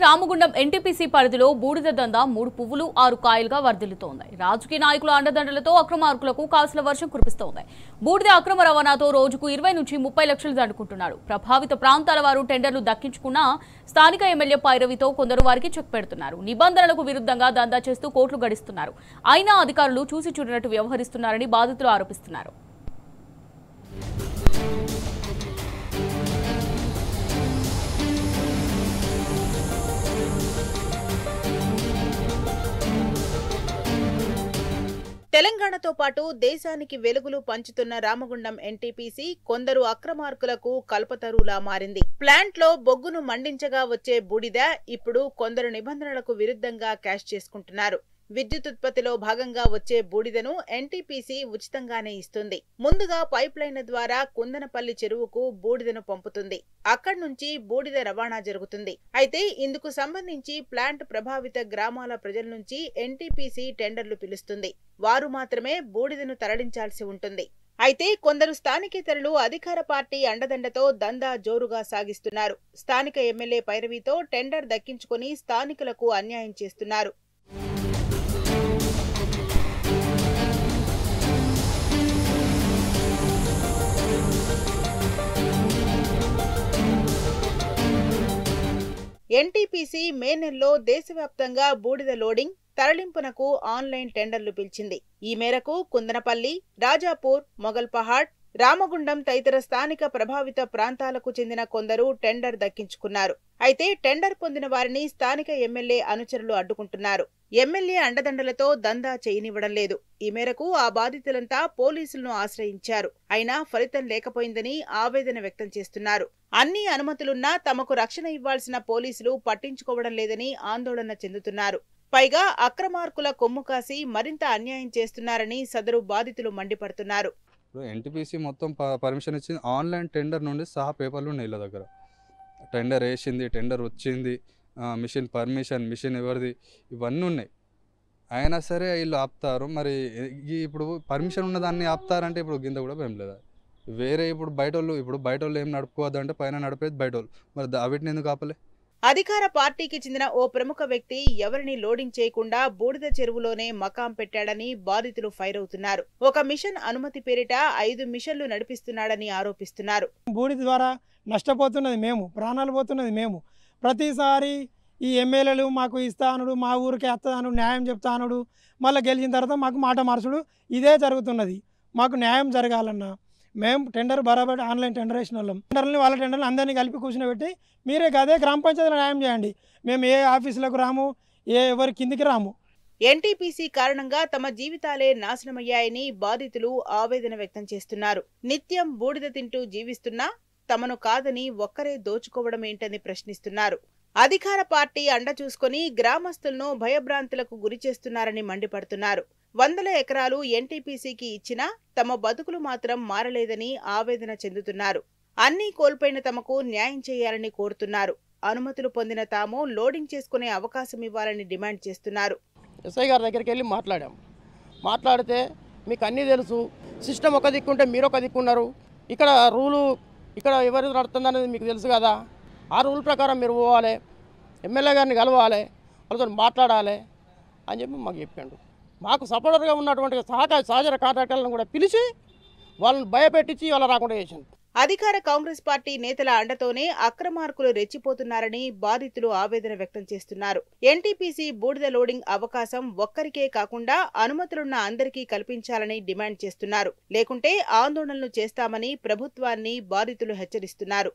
Ramagundam NTPC పరిధిలో బూడిద దందా 3 పువ్వులు 6 కాయలుగా వర్ధిల్లుతోంది. రాజకీయ నాయకుల అండదండలతో అక్రమార్కులకు కాసుల వర్షం కురిపిస్తోంది. బూడిద అక్రమ రవాణాతో రోజుకు 20 నుంచి 30 లక్షలు దండుకుంటున్నారు. ప్రభావిత ప్రాంతాల వారు టెండర్లు దక్కించుకున్నా స్థానిక ఎమ్మెల్యే పైరవితో కొందరు వారికి చెక్ పెడుతున్నారు. నిబంధనలకు విరుద్ధంగా దందా చేస్తూ కోట్లు గడిస్తున్నారు. అయినా అధికారులు చూసి చూడనట్టు వ్యవహరిస్తున్నారని బాధితులు ఆరోపిస్తున్నారు. తెలంగాణతో పాటు దేశానికి వెలుగులు పంచుతున్న రామగుండం ఎన్టీపీసీ కొందరు అక్రమార్కులకు కల్పతరులా మారింది. ప్లాంట్లో బొగ్గును మండించగా వచ్చే బూడిద ఇప్పుడు కొందరు నిబంధనలకు విరుద్ధంగా క్యాష్ చేసుకుంటున్నారు. విద్యుత్ ఉత్పత్తిలో భాగంగా వచ్చే బూడిదను ఎన్టీపీసీ ఉచితంగానే ఇస్తుంది. ముందుగా పైప్ లైన్ ద్వారా కుందనపల్లి చెరువుకు బూడిదను పంపుతుంది. అక్కడి నుంచి బూడిద రవాణా జరుగుతుంది. అయితే ఇందుకు సంబంధించి ప్లాంట్ ప్రభావిత గ్రామాల ప్రజల నుంచి ఎన్టీపీసీ టెండర్లు పిలుస్తుంది. వారు మాత్రమే బూడిదను తరలించాల్సి ఉంటుంది. అయితే కొందరు స్థానికేతరులు అధికార పార్టీ అండదండతో దందా జోరుగా సాగిస్తున్నారు. స్థానిక ఎమ్మెల్యే పైరవితో టెండర్ దక్కించుకుని స్థానికులకు అన్యాయం చేస్తున్నారు. ఎన్టీపీసీ మే నెలలో దేశవ్యాప్తంగా బూడిద లోడింగ్ తరలింపునకు ఆన్లైన్ టెండర్లు పిలిచింది. ఈ మేరకు కుందనపల్లి, రాజాపూర్, మొగల్పహాడ్, రామగుండం తదితర స్థానిక ప్రభావిత ప్రాంతాలకు చెందిన కొందరు టెండర్ దక్కించుకున్నారు. అయితే టెండర్ పొందిన వారిని స్థానిక ఎమ్మెల్యే అనుచరులు అడ్డుకుంటున్నారు. ఎమ్మెల్యే అండదండలతో దందా చేయనివ్వడం లేదు. ఈ మేరకు ఆ బాధితులంతా పోలీసులను ఆశ్రయించారు. అయినా ఫలితం లేకపోయిందని ఆవేదన వ్యక్తం చేస్తున్నారు. అన్ని అనుమతులున్నా తమకు రక్షణ ఇవ్వాల్సిన పోలీసులు పట్టించుకోవడం లేదని ఆందోళన చెందుతున్నారు. పైగా అక్రమార్కుల కొమ్ము కాసి మరింత అన్యాయం చేస్తున్నారని సదరు బాధితులు మండిపడుతున్నారు. ఎన్టీపీసీ మొత్తం పర్మిషన్ ఇచ్చింది. ఆన్లైన్ టెండర్ నుండి సహా పేపర్లు ఉన్నాయి వీళ్ళ దగ్గర. టెండర్ వేసింది, టెండర్ వచ్చింది, మిషన్ పర్మిషన్, మిషన్ ఎవరిది, ఇవన్నీ ఉన్నాయి. అయినా సరే వీళ్ళు ఆపుతారు. మరి ఇప్పుడు పర్మిషన్ ఉన్నదాన్ని ఆపుతారంటే ఇప్పుడు కింద కూడా ఏం లేదా. వేరే ఇప్పుడు బయట వాళ్ళు ఏం నడుపుకోవద్దు అంటే పైన నడిపేది బయట వాళ్ళు. మరి వీటిని ఎందుకు ఆపలే? అధికార పార్టీకి చెందిన ఓ ప్రముఖ వ్యక్తి ఎవరిని లోడింగ్ చేయకుండా బూడిద చెరువులోనే మకాం పెట్టాడని బాధితులు ఫైర్ అవుతున్నారు. ఒక మిషన్ అనుమతి పేరిట 5 మిషన్లు నడిపిస్తున్నాడని ఆరోపిస్తున్నారు. బూడిద ద్వారా నష్టపోతున్నది మేము, ప్రాణాలు పోతున్నది మేము. ప్రతిసారి ఈ ఎమ్మెల్యేలు మాకు ఇస్తానుడు, మా ఊరికే వస్తాను, న్యాయం చెప్తానుడు, మళ్ళీ గెలిచిన తర్వాత మాకు మాట మార్చుడు, ఇదే జరుగుతున్నది. మాకు న్యాయం జరగాలన్నా మేము టెండర్ బరాబర్ ఆన్లైన్ టెండర్ వేసిన వాళ్ళం. టెండర్ని వాళ్ళ టెండర్ని అందరినీ కలిపి కూర్చుని మీరే అదే గ్రామ పంచాయతీలో న్యాయం చేయండి. మేము ఏ ఆఫీసులకు రాము, ఎవరి కిందికి రాము. ఎన్టీపీసీ కారణంగా తమ జీవితాలే నాశనమయ్యాయని బాధితులు ఆవేదన వ్యక్తం చేస్తున్నారు. నిత్యం బూడిద తింటూ జీవిస్తున్నా తమను కాదని ఒక్కరే దోచుకోవడం ఏంటని ప్రశ్నిస్తున్నారు. అధికార పార్టీ అండ చూసుకుని గ్రామస్తులను భయభ్రాంతులకు గురి చేస్తున్నారని మండిపడుతున్నారు. 100 ఎకరాలు ఎన్టీపీసీకి ఇచ్చినా తమ బతుకులు మాత్రం మారలేదని ఆవేదన చెందుతున్నారు. అన్నీ కోల్పోయిన తమకు న్యాయం చేయాలని కోరుతున్నారు. అనుమతులు పొందిన తాము లోడింగ్ చేసుకునే అవకాశం ఇవ్వాలని డిమాండ్ చేస్తున్నారు. ఎస్ఐ గారి దగ్గరికి వెళ్ళి మాట్లాడితే మీకు అన్నీ తెలుసు, సిస్టమ్ ఒక దిక్కుంటే మీరు ఒక దిక్కున్నారు, ఇక్కడ రూలు ఇక్కడ ఎవరు నడుతుందనేది మీకు తెలుసు కదా, ఆ రూల్ ప్రకారం మీరు పోవాలి, ఎమ్మెల్యే గారిని కలవాలి, వాళ్ళతో మాట్లాడాలి అని చెప్పి మాకు చెప్పాడు. మాకు సపోర్టర్గా ఉన్నటువంటి సహచర కాంట్రాక్టర్లను కూడా పిలిచి వాళ్ళని భయపెట్టించి వాళ్ళ రాకుండా చేసింది. అధికార కాంగ్రెస్ పార్టీ నేతల అండతోనే అక్రమార్కులు రెచ్చిపోతున్నారని బాధితులు ఆవేదన వ్యక్తం చేస్తున్నారు. ఎన్టీపీసీ బూడిద లోడింగ్ అవకాశం ఒక్కరికే కాకుండా అనుమతులున్న అందరికీ కల్పించాలని డిమాండ్ చేస్తున్నారు. లేకుంటే ఆందోళనలు చేస్తామని ప్రభుత్వాన్ని బాధితులు హెచ్చరిస్తున్నారు.